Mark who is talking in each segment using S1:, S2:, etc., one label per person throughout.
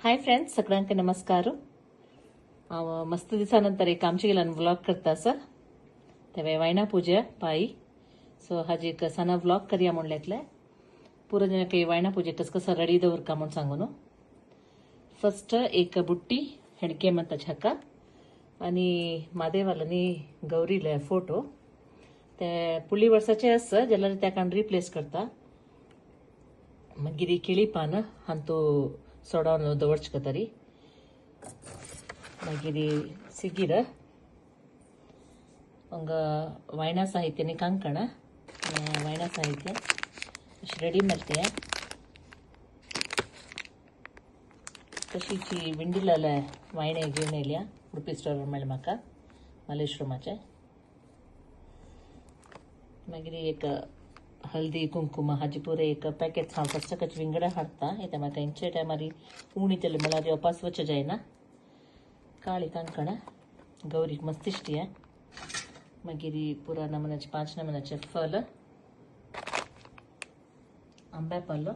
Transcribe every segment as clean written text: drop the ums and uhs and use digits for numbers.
S1: Hi friends, सगळ्यांना नमस्कार. मस्त दिवसानंतर एक आमची गेला व्लॉग करता सर तेव्हा वायना पूजा पायी सो हाजी एक सना व्लॉग करूया म्हणलेतले पुरो जन काही वायना पूजे कसं रेडी दवर का म्हणून सांगून फर्स्ट एक बुट्टी हेणके म्हणता हक्का आणि मादेवालानी गौरीले फोटो ते पुळी वर्साचे आस जाल्यार त्या रिप्लेस करता मागीर केळी पान हांतू सोडोन दवरचें तरी मागीर सिगीर हंग वायना साहित्य नी कांकण वायना साहित्य रेडी मारते तशीची विंडिलाले वायणे घेवन येयल्या उडपी स्टोर मेळ म्हाका मलेश्वरमाचे मागीर एक हल्दी कुंकुम हाजी पुरे एक पैकेट हांव फर्स्ट कच विंगडा हाडटा येता म्हाका इंचे टायमार उणी तेल म्हळ्यार वापस वच्चे जायना काळी कांकण गौरीक मस्त इष्टी मागीर पुरा नमुन्याचे 5 नमुन्याचे फल आंबे पल्लो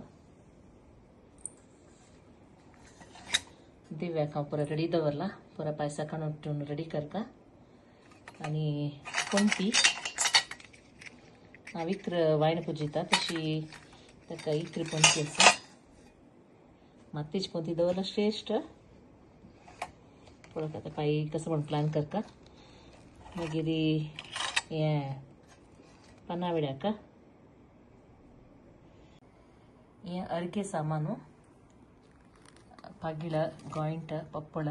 S1: दिव्याक हांव पुरा रेडी दवरला पुरा पायसा काडून रेडी करता आनी कोणती हांव इक्र वायण पुजिता तशी ताका इक्र पोंती आसा मातीची पोंती दवरला श्रेश्ठ पळोवंक आतां पायी कसो म्हण प्लॅन करता मागीर हें पन्नावड्याक हें अर्गे सामानु पगिळ गोंयंट पप्पळ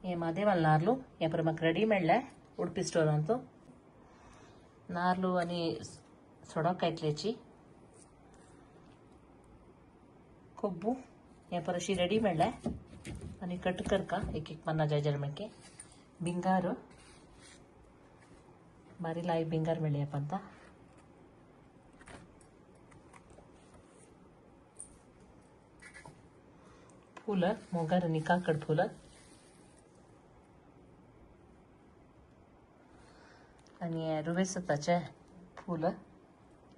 S1: हें मादेवाल नार्ಲು हें पुरो म्हाका रेडी मेळ्ळे उडपी स्टोरांतू नार्ಲು आनी सोडोकायतलेची कोब्बू हें परशी रेडी मेळ्ळे आनी कट करका एक एक पन्ना जाय मेळके बिंगार बारी लायव बिंगार मेळ्ळे पंत फूल मोगार आनी काकड फूल आनी रुवेसताचे फूल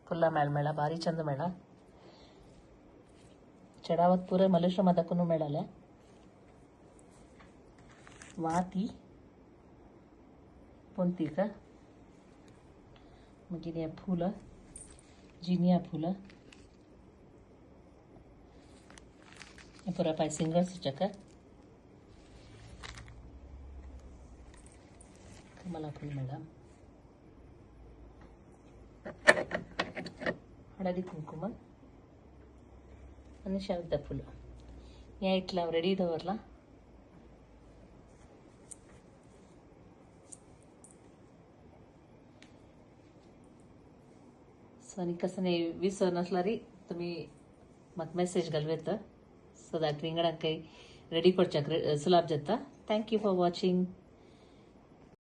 S1: फुल्ला मेळ्ळा बारी चंद मेळ्ळा चढावत पुरे मलेश्वर दाखवून मेळाले वाती पोंतीक मागीर हे फूल जिनिया फूल हे पुरा पाय सिंगर्सचेक कमला फूल मेळ्ळा हळदी कुंकुम आनी शारदा फूल हें इतलें हांव रेडी दवरलां सो आनी कसं विसर नसल्यार तुमी म्हाका मेसेज घालवेत सो दॅट विंगडाक काही रेडी करच्याक सुलाभ जाता. Thank you for watching.